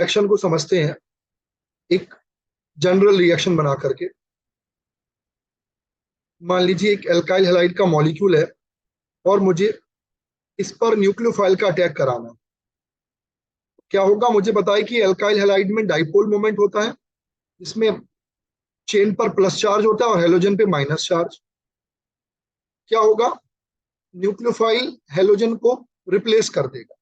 Reaction को समझते हैं एक जनरल रिएक्शन बना करके। मान लीजिए एक एल्काइल हैलाइड का मॉलिक्यूल है और मुझे इस पर न्यूक्लियोफाइल का अटैक कराना है। क्या होगा, मुझे बताए कि एल्काइल हैलाइड में डाइपोल मोमेंट होता है, इसमें चेन पर प्लस चार्ज होता है और हेलोजन पे माइनस चार्ज। क्या होगा, न्यूक्लियोफाइल हेलोजन को रिप्लेस कर देगा,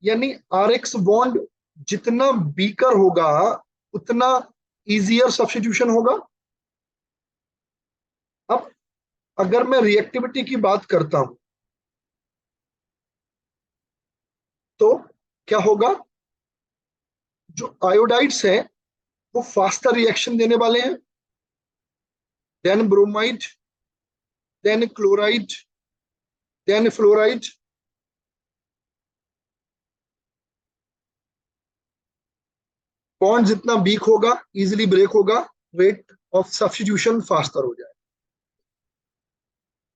यानी आरएक्स बॉन्ड जितना वीकर होगा उतना इजियर सब्स्टिट्यूशन होगा। अब अगर मैं रिएक्टिविटी की बात करता हूं तो क्या होगा, जो आयोडाइड्स हैं वो फास्टर रिएक्शन देने वाले हैं, then bromide, then chloride, then fluoride. Bond जितना वीक होगा इजिली ब्रेक होगा, रेट ऑफ सब्स्टिट्यूशन फास्टर हो जाए।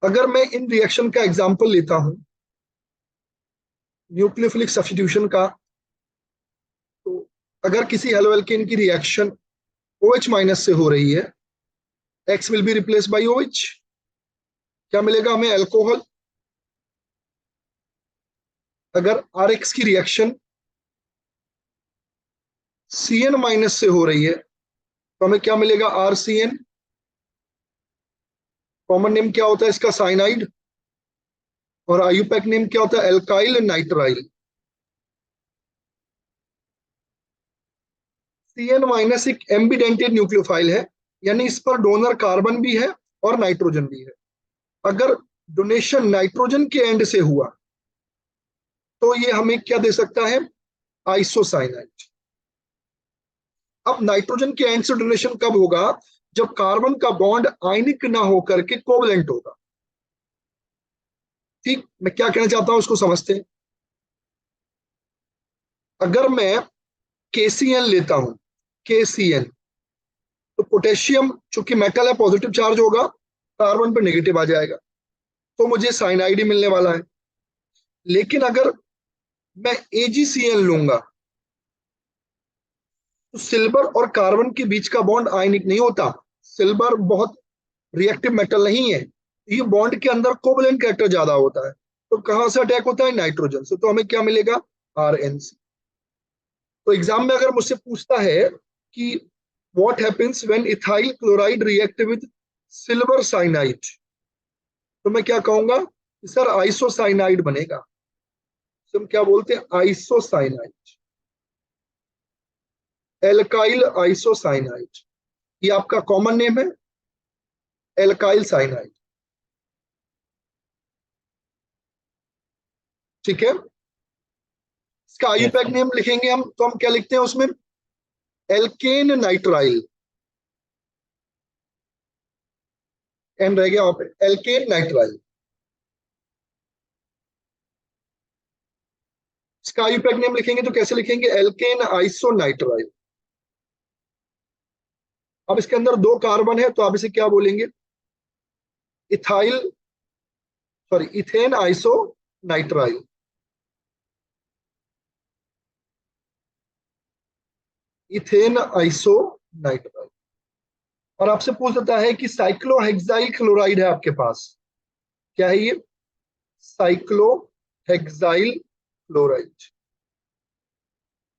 अगर मैं इन रिएक्शन का एग्जांपल लेता हूं न्यूक्लियोफिलिक सब्स्टिट्यूशन का, तो अगर किसी हेलोएल्केन की रिएक्शन OH माइनस से हो रही है, X will be replace by OH। क्या मिलेगा हमें, अल्कोहल। अगर RX की रिएक्शन CN माइनस से हो रही है तो हमें क्या मिलेगा, RCN। कॉमन नेम क्या होता है इसका, साइनाइड। और आयुपैक नेम क्या होता है, एल्काइल नाइट्राइल। CN माइनस एक एम्बिडेंटेड न्यूक्लियोफाइल है, यानी इस पर डोनर कार्बन भी है और नाइट्रोजन भी है। अगर डोनेशन नाइट्रोजन के एंड से हुआ तो ये हमें क्या दे सकता है, आइसोसाइनाइड। अब नाइट्रोजन के एंड से डोनेशन कब होगा, जब कार्बन का बॉन्ड आयनिक ना होकर के कोवलेंट होगा। ठीक, मैं क्या कहना चाहता हूं उसको समझते हैं। अगर मैं KCN लेता हूं, KCN, तो पोटेशियम चूंकि मेटल है पॉजिटिव चार्ज होगा, कार्बन पर नेगेटिव आ जाएगा, तो मुझे साइनाइड ही मिलने वाला है। लेकिन अगर मैं AgCN लूंगा तो सिल्वर और कार्बन के बीच का बॉन्ड आयनिक नहीं होता। सिल्वर बहुत रिएक्टिव मेटल नहीं है, ये बॉन्ड के अंदर कोवलेंट कैरेक्टर ज्यादा होता है। तो कहां से अटैक होता है, नाइट्रोजन से। तो हमें क्या मिलेगा, RNC। तो एग्जाम में अगर मुझसे पूछता है कि what happens when ethyl chloride react with silver cyanide, तो मैं क्या कहूंगा, सर आइसोसाइनाइड बनेगा। तो हम क्या बोलते हैं, आइसोसाइनाइड, एल्काइल आइसोसाइनाइड। ये आपका कॉमन नेम है, एल्काइल साइनाइड। ठीक है, इसका यस आईयूपैक सर। नेम लिखेंगे हम, तो हम क्या लिखते हैं उसमें, एल्केन नाइट्राइल। एन रह गया वहां पे, एल्केन नाइट्राइल। इसका आईयूपैक नेम लिखेंगे तो कैसे लिखेंगे, एल्केन आइसोनाइट्राइल। अब इसके अंदर दो कार्बन है तो आप इसे क्या बोलेंगे, ethyl, sorry ethane iso nitrile. Ethane iso nitrile. और आपसे पूछ देता है कि साइक्लोहेक्साइल क्लोराइड है आपके पास, क्या है ये, साइक्लोहेक्साइल क्लोराइड,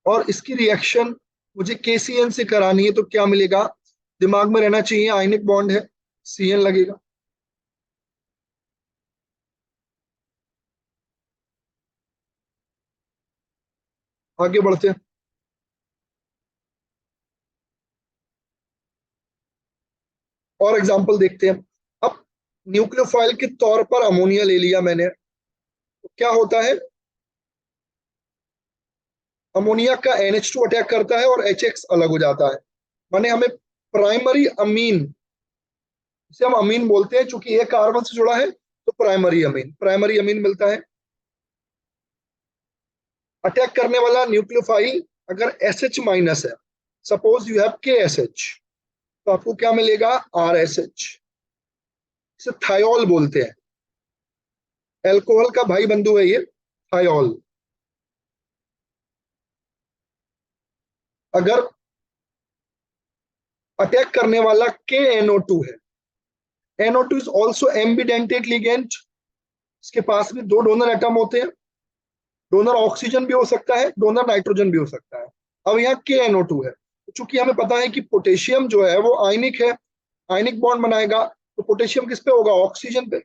और इसकी रिएक्शन मुझे KCN से करानी है तो क्या मिलेगा, दिमाग में रहना चाहिए आयनिक बॉन्ड है, CN लगेगा। आगे बढ़ते हैं, और एग्जांपल देखते हैं। अब न्यूक्लियोफाइल के तौर पर अमोनिया ले लिया मैंने, तो क्या होता है, अमोनिया का NH2 अटैक करता है और HX अलग हो जाता है, माने हमें प्राइमरी अमीन, जिसे हम अमीन बोलते हैं, चूंकि एक कार्बन से जुड़ा है तो प्राइमरी अमीन मिलता है। अटैक करने वाला न्यूक्लियोफाइल अगर SH माइनस है, सपोज यू हैव KSH, तो आपको क्या मिलेगा, RSH। इसे थायोल बोलते हैं, एल्कोहल का भाई बंधु है ये, थायोल। अगर अटैक करने वाला KNO2 है, NO2 is also ambidentate ligand, इसके पास भी दो डोनर एटम होते हैं, डोनर ऑक्सीजन भी हो सकता है, डोनर नाइट्रोजन भी हो सकता है। अब यहाँ KNO2 है, चूंकि हमें पता है कि पोटेशियम जो है वो आयनिक है, आयनिक बॉन्ड बनाएगा, तो पोटेशियम किस पे होगा? ऑक्सीजन पे।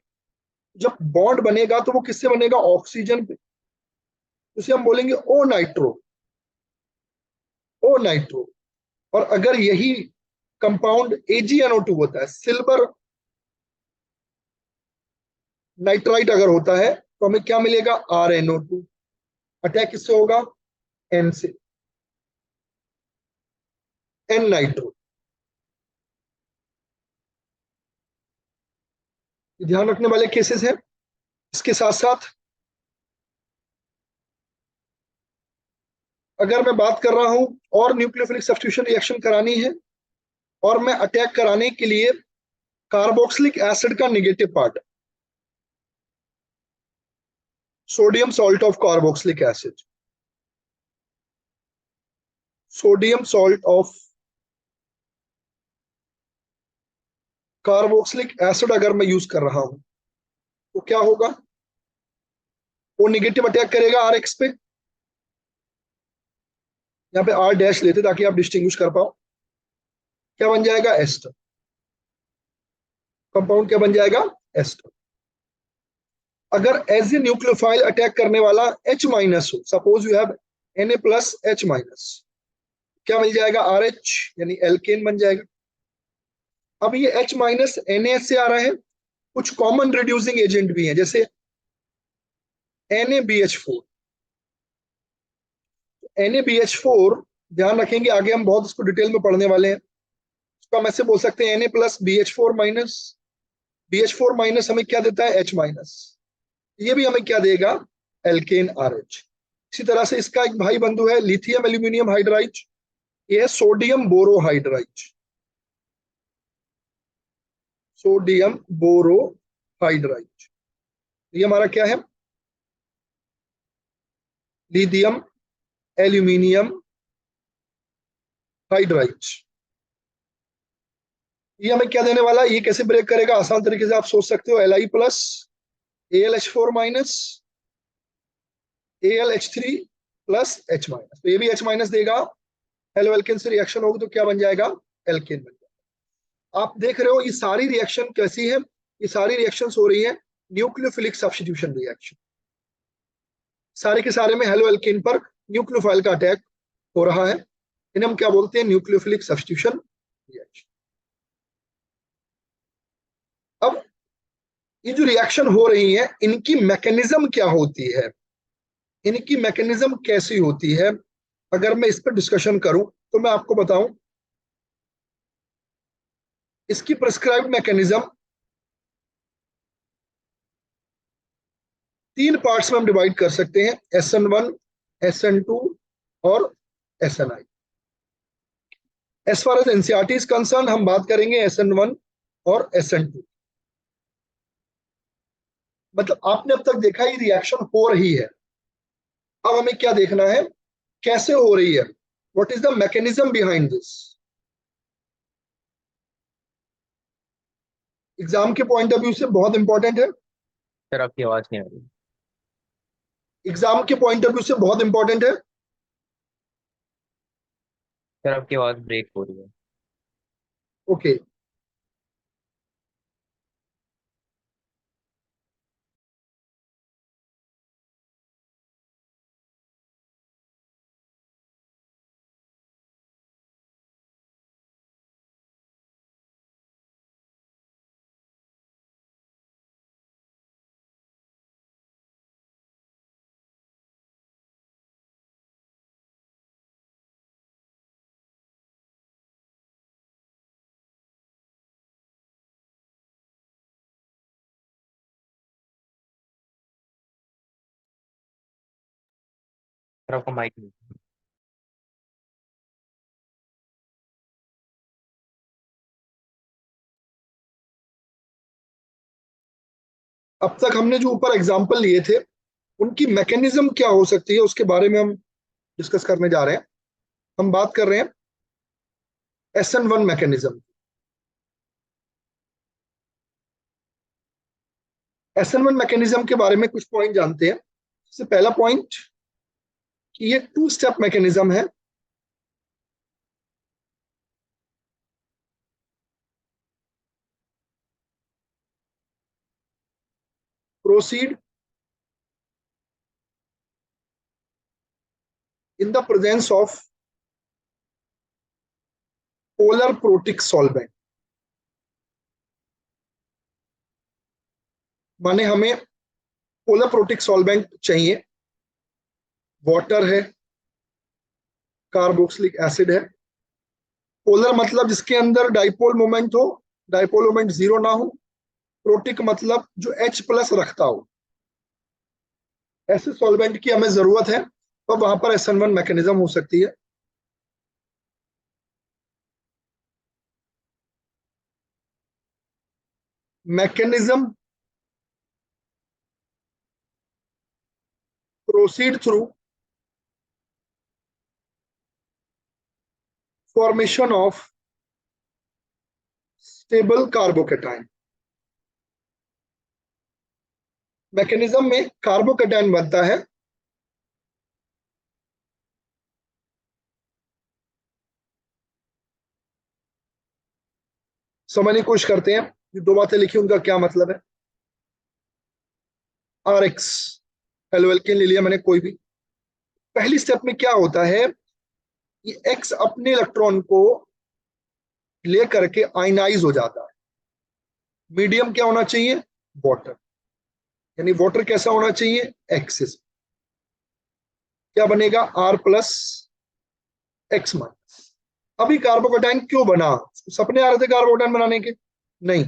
जब बॉन्ड बनेगा तो वो किससे बनेगा? ऑक्सीजन पे। उसे हम बोलेंगे ओ नाइट्रो, ओ नाइट्रो। और अगर यही कंपाउंड AgNO2 होता है, सिल्वर नाइट्राइट अगर होता है, तो हमें क्या मिलेगा? RnO2। अटैक किससे होगा? N से, N नाइट्रो। ध्यान रखने वाले केसेस हैं। इसके साथ साथ अगर मैं बात कर रहा हूं और न्यूक्लियोफिलिक सब्स्टिट्यूशन रिएक्शन करानी है और मैं अटैक कराने के लिए कार्बोक्सिलिक एसिड का negative part, sodium salt of carboxylic acid, sodium salt of carboxylic acid अगर मैं यूज कर रहा हूं, तो क्या होगा? वो निगेटिव अटैक करेगा RX पे। यहाँ पे R डैश लेते ताकि आप डिस्टिंग्विश कर पाओ। क्या बन जाएगा? एस्टर। कंपाउंड क्या बन जाएगा? एस्टर। अगर एज ए न्यूक्लियोफाइल अटैक करने वाला H माइनस हो, suppose you have Na plus H minus, क्या मिल जाएगा? RH, यानी एल्केन बन जाएगा। अब ये H माइनस Na से आ रहा है, कुछ कॉमन रिड्यूसिंग एजेंट भी हैं, जैसे NaBH4। NaBH4 ध्यान रखेंगे, आगे हम बहुत इसको डिटेल में पढ़ने वाले हैं। इसको हम ऐसे बोल सकते हैं Na plus BH4 minus. BH4 minus हमें क्या देता है? H minus. ये भी हमें क्या देगा? Alkane RH। इसी तरह से इसका एक भाई बंधु है लिथियम एल्यूमिनियम हाइड्राइड, ये है सोडियम बोरोहाइड्राइड, सोडियम बोरोहाइड्राइड। ये हमारा क्या है? Lithium aluminium hydride. ये हमें क्या देने वाला है? ये कैसे ब्रेक करेगा? आसान तरीके से आप सोच सकते हो, Li plus AlH4 minus AlH3 plus H minus, तो ये भी H माइनस देगा। हेलो एल्केन से रिएक्शन होगी तो क्या बन जाएगा? एल्केन बन जाएगा। आप देख रहे हो ये सारी रिएक्शन कैसी है? ये सारी रिएक्शंस हो रही है न्यूक्लियोफिलिक सब्स्टिट्यूशन रिएक्शन। सारे के सारे में हेलो एल्केन पर न्यूक्लियोफाइल का अटैक हो रहा है। इन्हें हम क्या बोलते हैं? Nucleophilic substitution reaction. अब ये जो रिएक्शन हो रही है, इनकी मैकेनिज्म क्या होती है, इनकी मैकेनिज्म कैसी होती है, अगर मैं इस पर डिस्कशन करूं तो मैं आपको बताऊं इसकी प्रिस्क्राइब्ड मैकेनिज्म तीन पार्ट्स में हम डिवाइड कर सकते हैं, SN1, SN2 और SNI। As far as NCERT is concern हम बात करेंगे SN1 और SN2। मतलब आपने अब तक देखा ये रिएक्शन हो रही है, अब हमें क्या देखना है? कैसे हो रही है? What is the mechanism behind this? Exam के पॉइंट ऑफ व्यू से बहुत इंपॉर्टेंट है। सर आपकी आवाज नहीं आ रही। एग्जाम के पॉइंट ऑफ व्यू से बहुत इंपॉर्टेंट है। सर आपकी आवाज ब्रेक हो रही है। ओके, सर आपका माइक नहीं। अब तक हमने जो ऊपर एग्जाम्पल लिए थे उनकी मैकेनिज्म क्या हो सकती है उसके बारे में हम डिस्कस करने जा रहे हैं। हम बात कर रहे हैं SN1 मैकेनिज्म। SN1 मैकेनिज्म के बारे में कुछ पॉइंट जानते हैं। सबसे पहला पॉइंट कि ये 2 स्टेप मैकेनिज्म है। Proceed in the presence of polar protic solvent. माने हमें पोलर प्रोटिक सॉल्वेंट चाहिए, वाटर है, कार्बोक्सिलिक एसिड है। पोलर मतलब जिसके अंदर डाइपोल मोमेंट हो, डाइपोल मोमेंट जीरो ना हो। प्रोटिक मतलब जो H+ रखता हो। ऐसे सॉल्वेंट की हमें जरूरत है, तो वहां पर SN1 मैकेनिज्म हो सकती है। Mechanism proceed through formation of stable carbocation. Mechanism में कार्बोकेटाइन बनता है, समझने की कोशिश करते हैं। ये दो बातें लिखी, उनका क्या मतलब है। RX एल्केन ले लिया मैंने कोई भी। पहली स्टेप में क्या होता है, ये X अपने इलेक्ट्रॉन को लेकर के आयनाइज हो जाता है। मीडियम क्या होना चाहिए, वाटर। यानी वाटर कैसा होना चाहिए, एक्सिस। क्या बनेगा, R+X-। अभी कार्बोकेटाइन क्यों बना, सपने आ रहे थे कार्बोकेटाइन बनाने के? नहीं,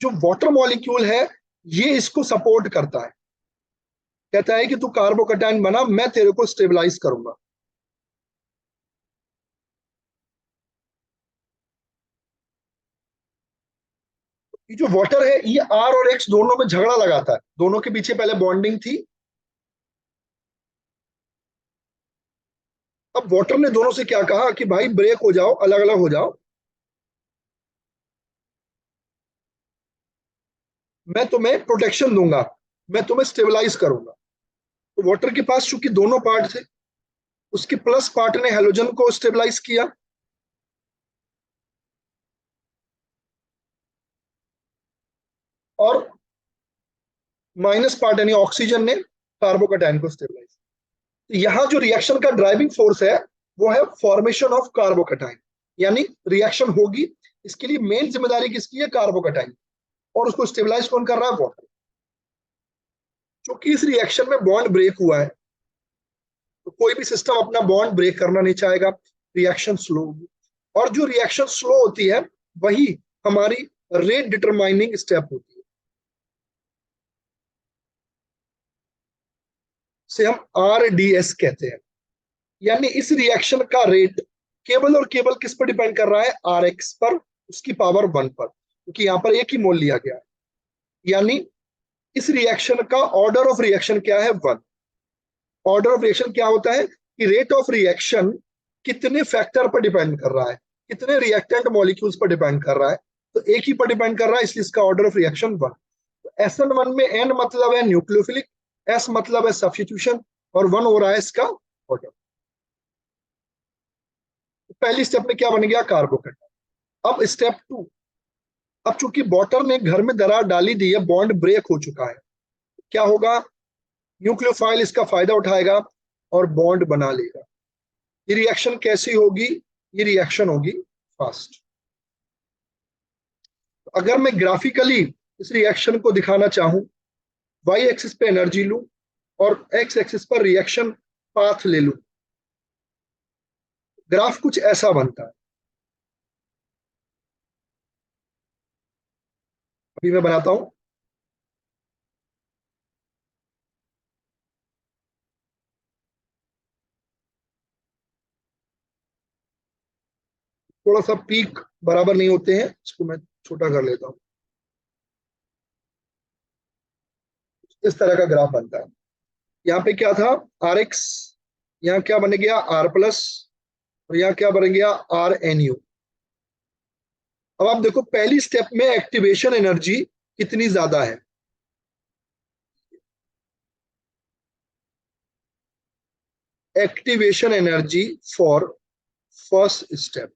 जो वाटर मॉलिक्यूल है ये इसको सपोर्ट करता है। कहता है कि तू कार्बोकेटाइन बना, मैं तेरे को स्टेबलाइज करूंगा। ये जो वाटर है ये R और X दोनों में झगड़ा लगाता है। दोनों के पीछे पहले बॉन्डिंग थी, अब वाटर ने दोनों से क्या कहा कि भाई ब्रेक हो जाओ, अलग अलग हो जाओ, मैं तुम्हें प्रोटेक्शन दूंगा, मैं तुम्हें स्टेबलाइज करूंगा। तो वाटर के पास चूंकि दोनों पार्ट थे, उसके प्लस पार्ट ने हेलोजन को स्टेबलाइज किया, और माइनस पार्ट यानी ऑक्सीजन ने कार्बोकेटाइन को स्टेबलाइज। तो यहां जो रिएक्शन का ड्राइविंग फोर्स है वो है फॉर्मेशन ऑफ कार्बोकेटाइन। यानी रिएक्शन होगी, इसके लिए मेन जिम्मेदारी किसकी है, कार्बोकेटाइन। और उसको स्टेबलाइज कौन कर रहा है, वाटर। क्योंकि इस रिएक्शन में बॉन्ड ब्रेक हुआ है, तो कोई भी सिस्टम अपना बॉन्ड ब्रेक करना नहीं चाहेगा, रिएक्शन स्लो होगी। और जो रिएक्शन स्लो होती है वही हमारी रेट डिटरमाइनिंग स्टेप होती है, से हम RDS कहते हैं। यानी इस रिएक्शन का रेट केवल और केवल किस पर डिपेंड कर रहा है, RX पर, उसकी पावर 1 पर, क्योंकि यहां पर एक ही मोल लिया गया है। यानी इस रिएक्शन का ऑर्डर ऑफ रिएक्शन क्या है, 1। ऑर्डर ऑफ रिएक्शन क्या होता है कि रेट ऑफ रिएक्शन कितने फैक्टर पर डिपेंड कर रहा है, कितने रिएक्टेंट मॉलिक्यूल्स पर डिपेंड कर रहा है। तो एक ही पर डिपेंड कर रहा है, इसलिए इसका ऑर्डर ऑफ रिएक्शन 1। तो SN1 में N मतलब है न्यूक्लियोफिलिक, S मतलब है सब्स्टिट्यूशन, और 1 हो रहा है इसका ऑर्डर। तो पहली स्टेप में क्या बन गया, कार्बोकेटाइन। अब स्टेप 2, अब चूंकि बॉटर ने घर में दरार डाली दी है, बॉन्ड ब्रेक हो चुका है, क्या होगा, न्यूक्लियोफाइल इसका फायदा उठाएगा और बॉन्ड बना लेगा। ये रिएक्शन कैसी होगी, ये रिएक्शन होगी फास्ट। अगर मैं ग्राफिकली इस रिएक्शन को दिखाना चाहूं, वाई एक्सिस पे एनर्जी लूं और एक्स एक्सिस पर रिएक्शन पाथ ले लूं, ग्राफ कुछ ऐसा बनता है। अभी मैं बनाता हूं। थोड़ा सा पीक बराबर नहीं होते हैं, इसको मैं छोटा कर लेता हूं। इस तरह का ग्राफ बनता है। यहाँ पे क्या था, RX, यहाँ क्या बन गया, R+, और यहाँ क्या बन गया, RNU। अब आप देखो पहली स्टेप में एक्टिवेशन एनर्जी कितनी ज्यादा है। Activation energy for first step.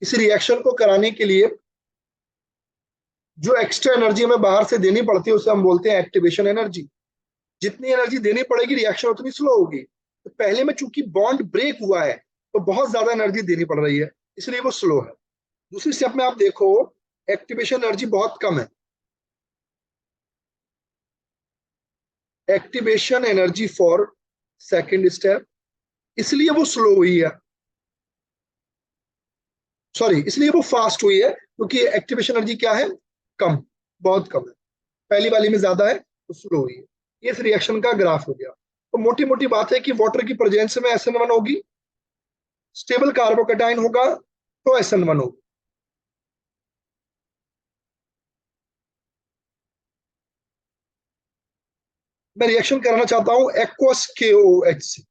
इस रिएक्शन को कराने के लिए जो एक्स्ट्रा एनर्जी हमें बाहर से देनी पड़ती है उसे हम बोलते हैं एक्टिवेशन एनर्जी। जितनी एनर्जी देनी पड़ेगी रिएक्शन उतनी स्लो होगी। तो पहले में चूंकि बॉन्ड ब्रेक हुआ है तो बहुत ज्यादा एनर्जी देनी पड़ रही है, इसलिए वो स्लो है। दूसरी स्टेप में आप देखो एक्टिवेशन एनर्जी बहुत कम है। Activation energy for second step, इसलिए वो स्लो हुई है, सॉरी इसलिए वो फास्ट हुई है क्योंकि एक्टिवेशन एनर्जी क्या है, कम, बहुत कम है। पहली वाली में ज्यादा है तो स्लो हुई है। ये इस रिएक्शन का ग्राफ हो गया। तो मोटी मोटी बात है कि वाटर की प्रेजेंस में SN1 होगी, स्टेबल कार्बोकेटाइन होगा तो SN1 होगी। मैं रिएक्शन कराना चाहता हूं एक्वस KOH से।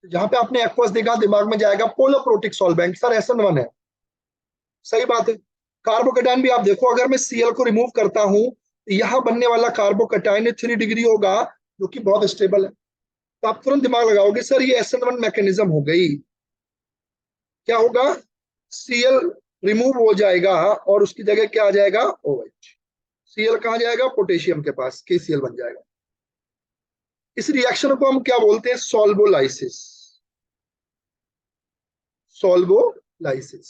जहां पे आपने एक्वस देखा दिमाग में जाएगा polar protic solvent, sir SN1 है, सही बात है। कार्बोकेटाइन भी आप देखो, अगर मैं Cl को रिमूव करता हूं तो यहां बनने वाला कार्बोकेटाइन 3 डिग्री होगा जो कि बहुत स्टेबल है। तो आप तुरंत दिमाग लगाओगे सर ये SN1 मैकेनिज्म हो गई। क्या होगा, Cl रिमूव हो जाएगा और उसकी जगह क्या आ जाएगा, OH। Cl कहाँ जाएगा, पोटेशियम के पास, KCl बन जाएगा। इस रिएक्शन को हम क्या बोलते हैं, सॉल्वोलाइसिस। सॉल्वोलाइसिस,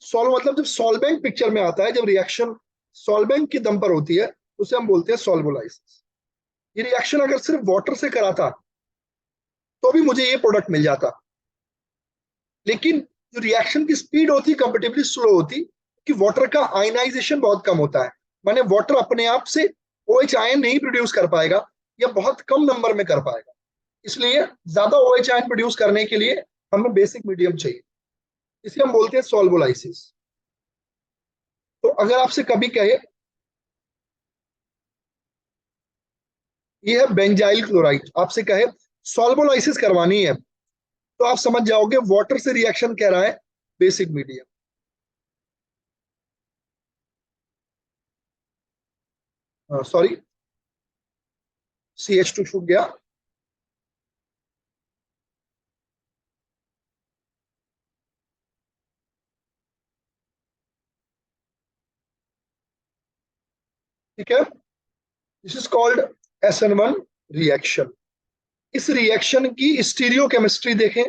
सॉल्व मतलब जब सॉल्वेंट पिक्चर में आता है, जब रिएक्शन सॉल्वेंट की दम पर होती है उसे हम बोलते हैं सॉल्वोलाइसिस। ये रिएक्शन अगर सिर्फ वाटर से करा था तो भी मुझे ये प्रोडक्ट मिल जाता, लेकिन जो रिएक्शन की स्पीड होती है कंपेरेटिवली स्लो होती, कि वाटर का आयनाइजेशन बहुत कम होता है। माने वाटर अपने आप से OH आयन नहीं प्रोड्यूस कर पाएगा या बहुत कम नंबर में कर पाएगा, इसलिए ज्यादा OH आयन प्रोड्यूस करने के लिए हमें बेसिक मीडियम चाहिए। इसे हम बोलते हैं सॉल्वोलाइसिस। तो अगर आपसे कभी कहे ये है बेंजाइल क्लोराइड, आपसे कहे सॉल्वोलाइसिस करवानी है तो आप समझ जाओगे वाटर से रिएक्शन कह रहा है, बेसिक मीडियम। सॉरी CH2 छूट गया। ठीक है, this is called SN1 reaction. इस रिएक्शन की स्टीरियो केमिस्ट्री देखें।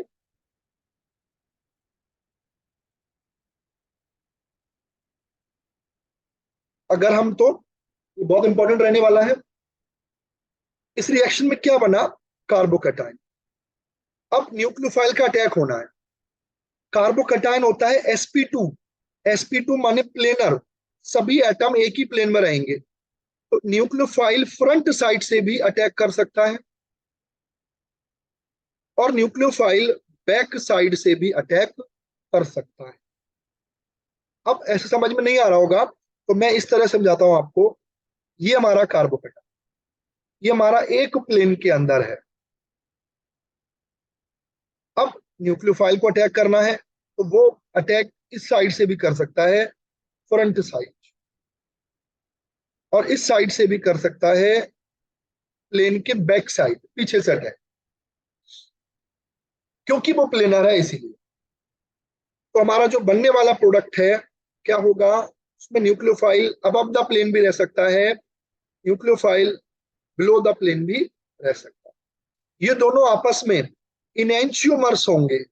अगर हम तो ये बहुत इंपॉर्टेंट रहने वाला है। इस रिएक्शन में क्या बना, कार्बोकेटाइन। अब न्यूक्लियोफाइल का अटैक होना है। कार्बोकेटाइन होता है sp2। sp2 माने प्लेनर, सभी एटम एक ही प्लेन में रहेंगे। तो न्यूक्लियोफाइल फ्रंट साइड से भी अटैक कर सकता है और न्यूक्लियोफाइल बैक साइड से भी अटैक कर सकता है। अब ऐसे समझ में नहीं आ रहा होगा तो मैं इस तरह समझाता हूं आपको। ये हमारा कार्बोकेटाइन, ये हमारा एक प्लेन के अंदर है। अब न्यूक्लियोफाइल को अटैक करना है तो वो अटैक इस साइड से भी कर सकता है, फ्रंट साइड, और इस साइड से भी कर सकता है, प्लेन के बैक साइड, पीछे से अटैक, क्योंकि वो प्लेनर है इसीलिए। तो हमारा जो बनने वाला प्रोडक्ट है क्या होगा, उसमें न्यूक्लियोफाइल अबव द प्लेन भी रह सकता है, न्यूक्लियोफाइल बिलो द प्लेन भी रह सकता है। ये दोनों आपस में इनएंशियोमर्स होंगे,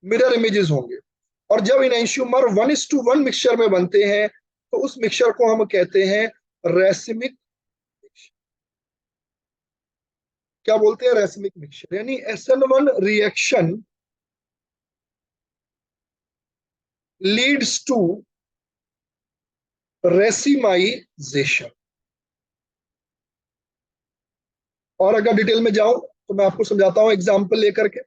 मिरर इमेजेस होंगे। और जब इनएंशियोमर 1:1 मिक्सचर में बनते हैं तो उस मिक्सचर को हम कहते हैं रेसिमिक। क्या बोलते हैं, रेसिमिक मिक्सचर। यानी SN1 reaction leads to racemisation. और अगर डिटेल में जाऊं तो मैं आपको समझाता हूं एग्जांपल लेकर के।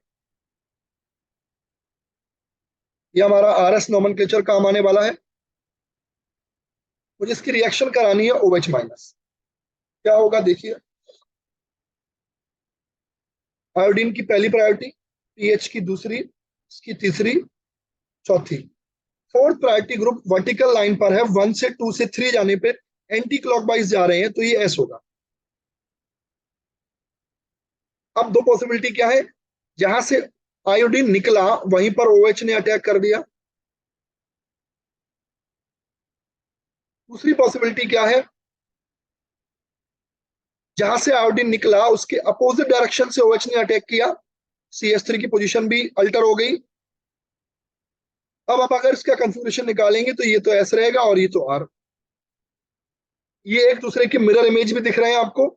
ये हमारा RS नोमेनक्लेचर काम आने वाला है। मुझे इसकी रिएक्शन करानी है OH माइनस। क्या होगा देखिए, आयोडीन की पहली प्रायोरिटी, पीएच की दूसरी, इसकी तीसरी, चौथी। Fourth priority group vertical line पर है, 1 से 2 से 3 जाने पे एंटी क्लॉकवाइज जा रहे हैं, तो ये एस होगा। अब दो पॉसिबिलिटी क्या है, जहां से आयोडीन निकला वहीं पर ओएच ने अटैक कर दिया। दूसरी पॉसिबिलिटी क्या है, जहां से आयोडीन निकला उसके अपोजिट डायरेक्शन से ओएच ने अटैक किया, CH3 की पोजीशन भी अल्टर हो गई। अब आप अगर इसका कंफिग्रेशन निकालेंगे तो ये तो एस रहेगा और ये तो आर। ये एक दूसरे के मिरर इमेज भी दिख रहे हैं आपको।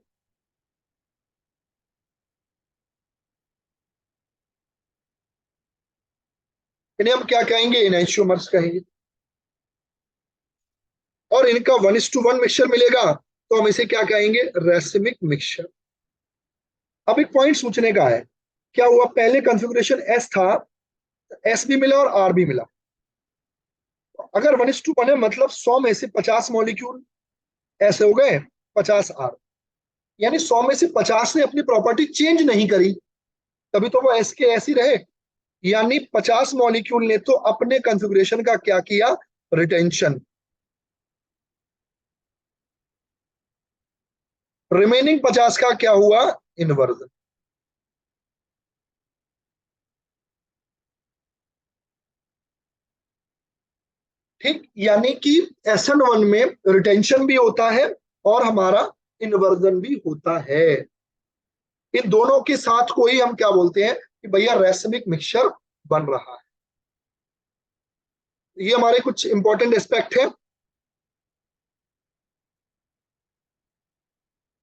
इन्हें हम क्या कहेंगे, इनैंशियोमर्स कहेंगे। और इनका 1:1 मिक्सचर मिलेगा तो हम इसे क्या कहेंगे, रेसिमिक मिक्सचर। अब एक पॉइंट सोचने का है, क्या हुआ, पहले कॉन्फ़िगरेशन एस था, एस भी मिला और आर भी मिला। अगर 1:1 है मतलब 100 में से 50 मॉलिक्यूल ऐसे हो गए, 50 आर, यानी 100 में से 50 ने अपनी प्रॉपर्टी चेंज नहीं करी, तभी तो वो एस के ऐसी रहे। यानी 50 मॉलिक्यूल ने तो अपने कॉन्फ़िगरेशन का क्या किया, रिटेंशन। रिमेनिंग 50 का क्या हुआ, इन्वर्जन। ठीक, यानी कि SN1 में रिटेंशन भी होता है और हमारा इन्वर्जन भी होता है। इन दोनों के साथ को ही हम क्या बोलते हैं कि भैया रेसिमिक मिक्सचर बन रहा है। ये हमारे कुछ इंपॉर्टेंट एस्पेक्ट है।